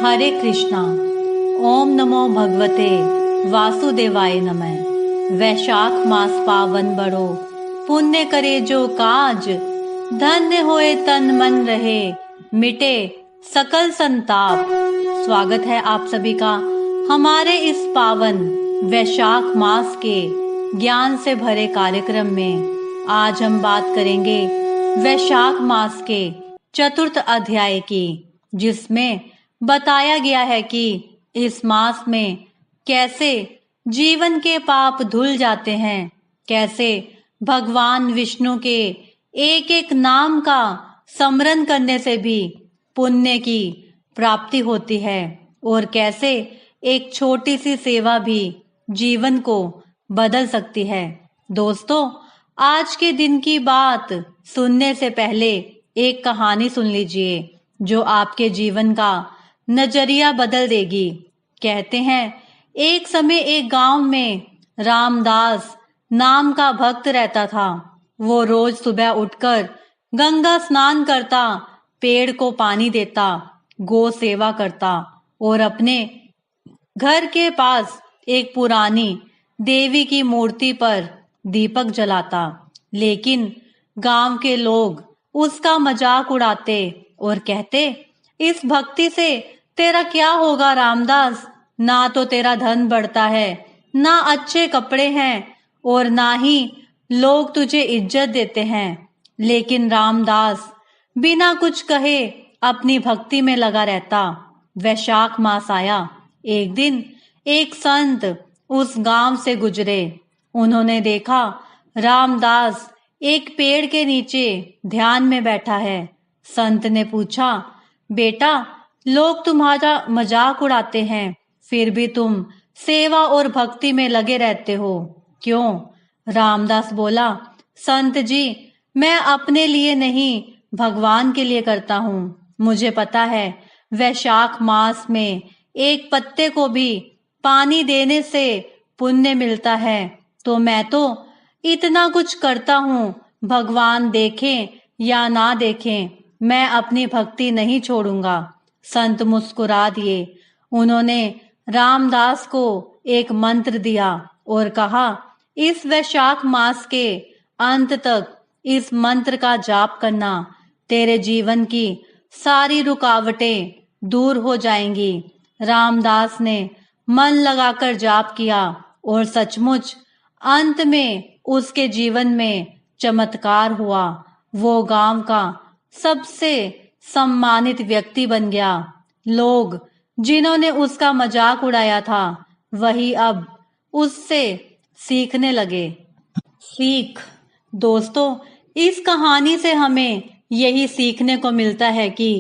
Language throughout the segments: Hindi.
हरे कृष्णा। ओम नमो भगवते वासुदेवाय नमः। वैशाख मास पावन बड़ो, पुण्य करे जो काज, धन्य होए तन मन रहे, मिटे सकल संताप। स्वागत है आप सभी का हमारे इस पावन वैशाख मास के ज्ञान से भरे कार्यक्रम में। आज हम बात करेंगे वैशाख मास के चतुर्थ अध्याय की, जिसमें बताया गया है कि इस मास में कैसे जीवन के पाप धुल जाते हैं, कैसे भगवान विष्णु के एक एक नाम का स्मरण करने से भी पुण्य की प्राप्ति होती है, और कैसे एक छोटी सी सेवा भी जीवन को बदल सकती है। दोस्तों, आज के दिन की बात सुनने से पहले एक कहानी सुन लीजिए जो आपके जीवन का नजरिया बदल देगी। कहते हैं, एक समय एक गांव में रामदास नाम का भक्त रहता था। वो रोज सुबह उठकर गंगा स्नान करता, पेड़ को पानी देता, गौ सेवा करता और अपने घर के पास एक पुरानी देवी की मूर्ति पर दीपक जलाता। लेकिन गांव के लोग उसका मजाक उड़ाते और कहते, इस भक्ति से तेरा क्या होगा रामदास? ना तो तेरा धन बढ़ता है, ना अच्छे कपड़े हैं और ना ही लोग तुझे इज्जत देते हैं। लेकिन रामदास बिना कुछ कहे अपनी भक्ति में लगा रहता। वैशाख मास आया। एक दिन एक संत उस गांव से गुजरे। उन्होंने देखा रामदास एक पेड़ के नीचे ध्यान में बैठा है। संत ने पूछा, बेटा, लोग तुम्हारा मजाक उड़ाते हैं, फिर भी तुम सेवा और भक्ति में लगे रहते हो, क्यों? रामदास बोला, संत जी, मैं अपने लिए नहीं, भगवान के लिए करता हूँ। मुझे पता है वैशाख मास में एक पत्ते को भी पानी देने से पुण्य मिलता है, तो मैं तो इतना कुछ करता हूँ। भगवान देखें या ना देखें, मैं अपनी भक्ति नहीं छोड़ूंगा। संत मुस्कुरा दिए। उन्होंने रामदास को एक मंत्र दिया और कहा, इस वैशाख मास के अंत तक इस मंत्र का जाप करना, तेरे जीवन की सारी रुकावटें दूर हो जाएंगी। रामदास ने मन लगाकर जाप किया और सचमुच अंत में उसके जीवन में चमत्कार हुआ। वो गांव का सबसे सम्मानित व्यक्ति बन गया। लोग जिन्होंने उसका मजाक उड़ाया था, वही अब उससे सीखने लगे। सीख। दोस्तों, इस कहानी से हमें यही सीखने को मिलता है कि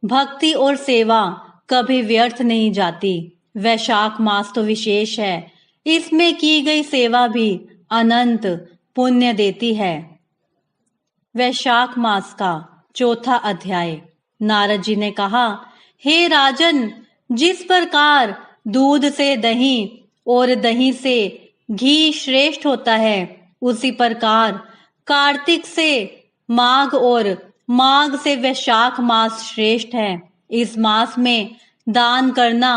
भक्ति और सेवा कभी व्यर्थ नहीं जाती। वैशाख मास तो विशेष है, इसमें की गई सेवा भी अनंत पुण्य देती है। वैशाख मास का चौथा अध्याय। नारद जी ने कहा, हे राजन, जिस प्रकार दूध से दही और दही से घी श्रेष्ठ होता है, उसी प्रकार कार्तिक से माघ और माघ से वैशाख मास श्रेष्ठ है। इस मास में दान करना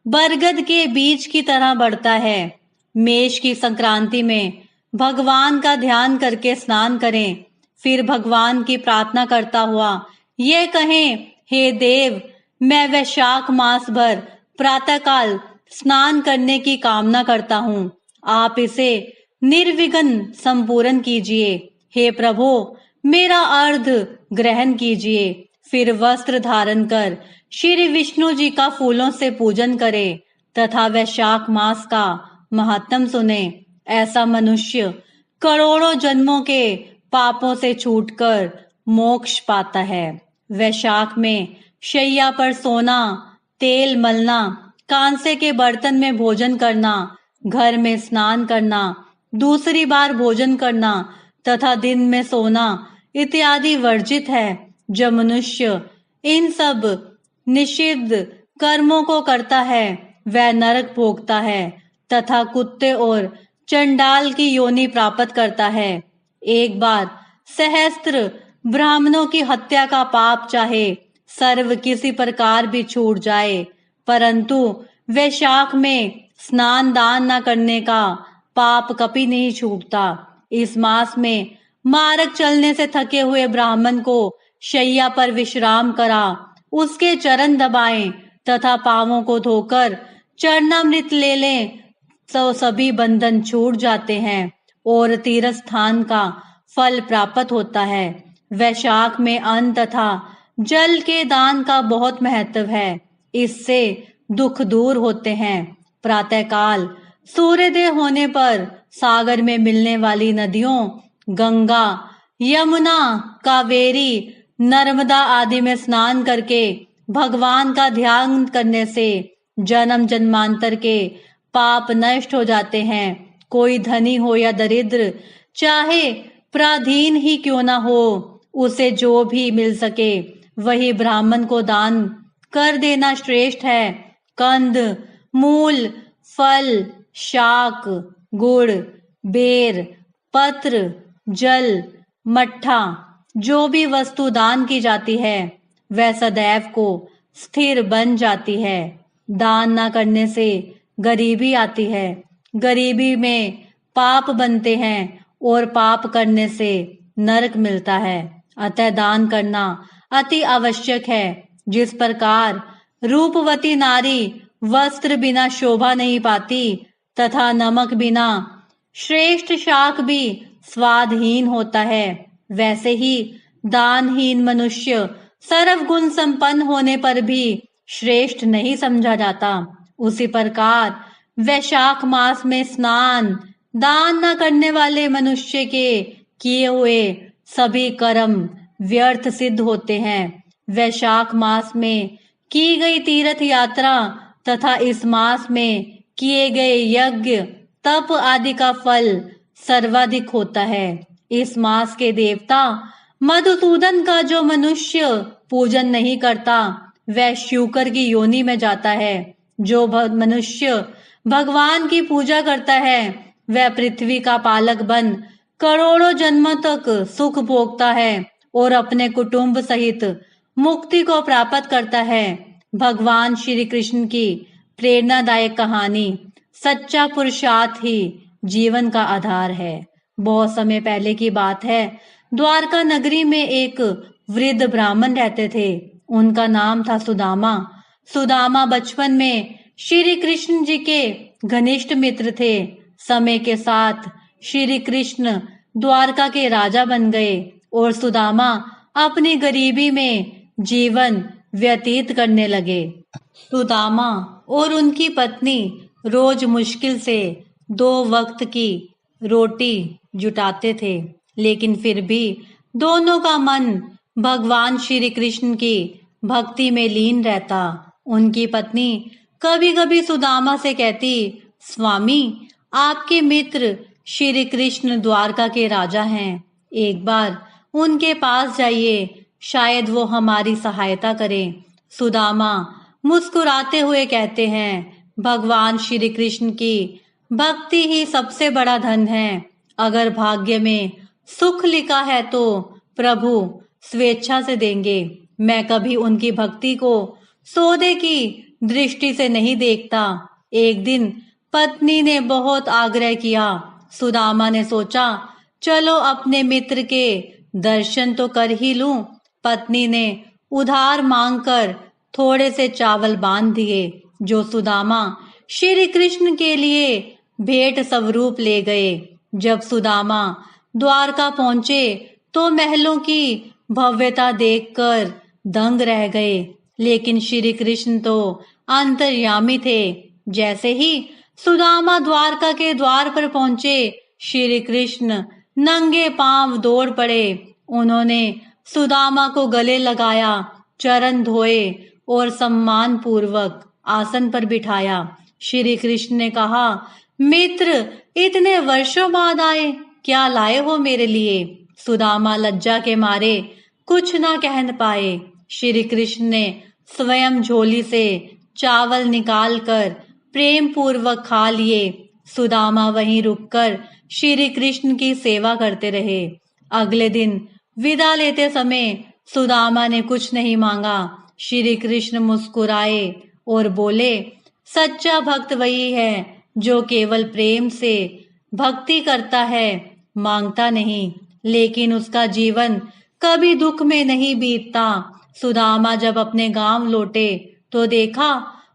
बरगद के बीज की तरह बढ़ता है। मेष की संक्रांति में भगवान का ध्यान करके स्नान करें, फिर भगवान की प्रार्थना करता हुआ ये कहें, हे देव, मैं वैशाख मास भर प्रातःकाल स्नान करने की कामना करता हूँ, आप इसे निर्विघ्न संपूर्ण कीजिए। हे प्रभु, मेरा अर्घ ग्रहण कीजिए। फिर वस्त्र धारण कर श्री विष्णु जी का फूलों से पूजन करें तथा वैशाख मास का महात्म सुने। ऐसा मनुष्य करोड़ों जन्मों के पापों से छूटकर मोक्ष पाता है। वैशाख में शैया पर सोना, तेल मलना, कांसे के बर्तन में भोजन करना, घर में स्नान करना, दूसरी बार भोजन करना तथा दिन में सोना इत्यादि वर्जित है। जब मनुष्य इन सब निषिद्ध कर्मों को करता है, वह नरक भोगता है तथा कुत्ते और चंडाल की योनि प्राप्त करता है। एक बार सहस्त्र ब्राह्मणों की हत्या का पाप चाहे सर्व किसी प्रकार भी छूट जाए, परंतु वैशाख में स्नान दान न करने का पाप कभी नहीं छूटता। इस मास में मार्ग चलने से थके हुए ब्राह्मण को शैया पर विश्राम करा उसके चरण दबाएं तथा पांवों को धोकर चरणामृत ले लें तो सभी बंधन छूट जाते हैं और तीर्थ स्थान का फल प्राप्त होता है। वैशाख में अन्न तथा जल के दान का बहुत महत्व है। इससे दुख दूर होते हैं। प्रातःकाल सूर्योदय होने पर सागर में मिलने वाली नदियों गंगा, यमुना, कावेरी, नर्मदा आदि में स्नान करके भगवान का ध्यान करने से जन्म जन्मांतर के पाप नष्ट हो जाते हैं। कोई धनी हो या दरिद्र, चाहे पराधीन ही क्यों ना हो, उसे जो भी मिल सके वही ब्राह्मण को दान कर देना श्रेष्ठ है। कंद, मूल, फल, शाक, गुड़, बेर, पत्र, जल, मट्ठा जो भी वस्तु दान की जाती है वह सदैव को स्थिर बन जाती है। दान न करने से गरीबी आती है, गरीबी में पाप बनते हैं और पाप करने से नरक मिलता है। अतः दान करना अति आवश्यक है। जिस प्रकार रूपवती नारी वस्त्र बिना शोभा नहीं पाती तथा नमक बिना श्रेष्ठ शाक भी स्वादहीन होता है, वैसे ही दानहीन मनुष्य सर्वगुण संपन्न होने पर भी श्रेष्ठ नहीं समझा जाता। उसी प्रकार वैशाख मास में स्नान दान न करने वाले मनुष्य के किए हुए सभी कर्म व्यर्थ सिद्ध होते हैं। वैशाख मास में की गई तीर्थ यात्रा तथा इस मास में किए गए यज्ञ तप आदि का फल सर्वाधिक होता है। इस मास के देवता मधुसूदन का जो मनुष्य पूजन नहीं करता वह शूकर की योनि में जाता है। जो मनुष्य भगवान की पूजा करता है वह पृथ्वी का पालक बन करोड़ों जन्मों तक सुख भोगता है और अपने कुटुंब सहित मुक्ति को प्राप्त करता है। भगवान श्री कृष्ण की प्रेरणादायक कहानी सच्चा पुरुषार्थ ही जीवन का आधार है। बहुत समय पहले की बात है। द्वारका नगरी में एक वृद्ध ब्राह्मण रहते थे। उनका नाम था सुदामा। सुदामा बचपन में श्री कृष्ण जी के घनिष्ठ मित्र थे। समय के साथ श्री कृष्ण द्वारका के राजा बन गए और सुदामा अपनी गरीबी में जीवन व्यतीत करने लगे। सुदामा और उनकी पत्नी रोज मुश्किल से 2 वक्त की रोटी जुटाते थे, लेकिन फिर भी दोनों का मन भगवान श्री कृष्ण की भक्ति में लीन रहता। उनकी पत्नी कभी कभी सुदामा से कहती, स्वामी, आपके मित्र श्री कृष्ण द्वारका के राजा हैं, एक बार उनके पास जाइए, शायद वो हमारी सहायता करें। सुदामा मुस्कुराते हुए कहते हैं, भगवान श्री कृष्ण की भक्ति ही सबसे बड़ा धन है। अगर भाग्य में सुख लिखा है तो प्रभु स्वेच्छा से देंगे। मैं कभी उनकी भक्ति को सौदे की दृष्टि से नहीं देखता। एक दिन पत्नी ने बहुत आग्रह किया। सुदामा ने सोचा, चलो अपने मित्र के दर्शन तो कर ही लूं। पत्नी ने उधार मांगकर थोड़े से चावल बांध दिए, जो सुदामा श्री कृष्ण के लिए भेंट स्वरूप ले गए। जब सुदामा द्वारका पहुंचे तो महलों की भव्यता देखकर दंग रह गए, लेकिन श्री कृष्ण तो अंतर्यामी थे। जैसे ही सुदामा द्वारका के द्वार पर पहुंचे, श्री कृष्ण नंगे पांव दौड़ पड़े। उन्होंने सुदामा को गले लगाया, चरण धोए और सम्मान पूर्वक आसन पर बिठाया। श्री कृष्ण ने कहा, मित्र, इतने वर्षों बाद आए, क्या लाए हो मेरे लिए? सुदामा लज्जा के मारे कुछ ना कह पाए। श्री कृष्ण ने स्वयं झोली से चावल निकालकर प्रेम पूर्वक खा लिए। सुदामा वहीं रुककर श्री कृष्ण की सेवा करते रहे। अगले दिन विदा लेते समय सुदामा ने कुछ नहीं मांगा। श्री कृष्ण मुस्कुराए और बोले, सच्चा भक्त वही है जो केवल प्रेम से भक्ति करता है, मांगता नहीं, लेकिन उसका जीवन कभी दुख में नहीं बीतता। सुदामा जब अपने गांव लौटे तो देखा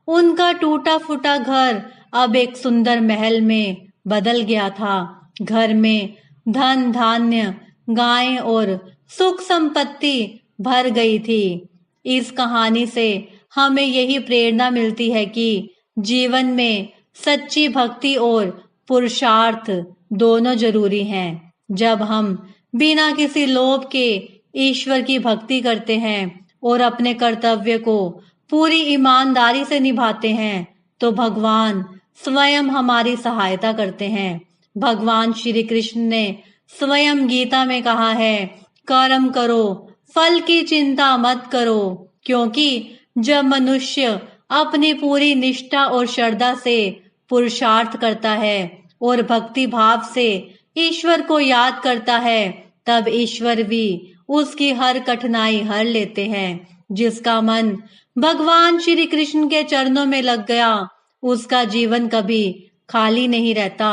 उनका टूटा फूटा घर अब एक सुंदर महल में बदल गया था। घर में धन धान्य, गायें और सुख संपत्ति भर गई थी। इस कहानी से हमें यही प्रेरणा मिलती है कि जीवन में सच्ची भक्ति और पुरुषार्थ दोनों जरूरी हैं। जब हम बिना किसी लोभ के ईश्वर की भक्ति करते हैं और अपने कर्तव्य को पूरी ईमानदारी से निभाते हैं तो भगवान स्वयं हमारी सहायता करते हैं। भगवान श्री कृष्ण ने स्वयं गीता में कहा है, कर्म करो, फल की चिंता मत करो, क्योंकि जब मनुष्य अपनी पूरी निष्ठा और श्रद्धा से पुरुषार्थ करता है और भक्ति भाव से ईश्वर को याद करता है, तब ईश्वर भी उसकी हर कठिनाई हर लेते हैं। जिसका मन भगवान श्री कृष्ण के चरणों में लग गया, उसका जीवन कभी खाली नहीं रहता।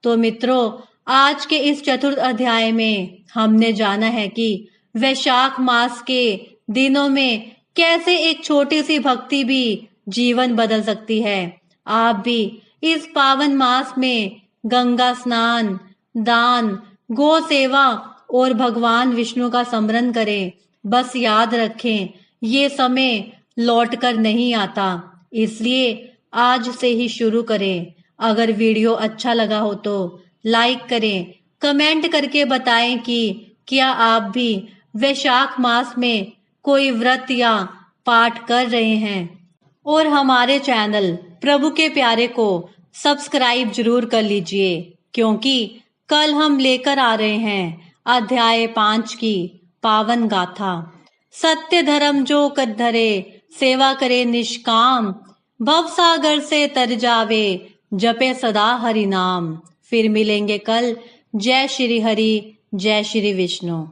तो मित्रों, आज के इस चतुर्थ अध्याय में हमने जाना है कि वैशाख मास के दिनों में कैसे एक छोटी सी भक्ति भी जीवन बदल सकती है। आप भी इस पावन मास में गंगा स्नान, दान, गो सेवा और भगवान विष्णु का स्मरण करें। बस याद रखें, ये समय लौट कर नहीं आता, इसलिए आज से ही शुरू करें। अगर वीडियो अच्छा लगा हो तो लाइक करें, कमेंट करके बताएं कि क्या आप भी वैशाख मास में कोई व्रत या पाठ कर रहे हैं। और हमारे चैनल प्रभु के प्यारे को सब्सक्राइब जरूर कर लीजिए, क्योंकि कल हम लेकर आ रहे हैं अध्याय 5 की पावन गाथा। सत्य धर्म जो कर धरे, सेवा करे निष्काम, भव सागर से तर जावे, जपे सदा हरि नाम। फिर मिलेंगे कल। जय श्री हरि, जय श्री विष्णु।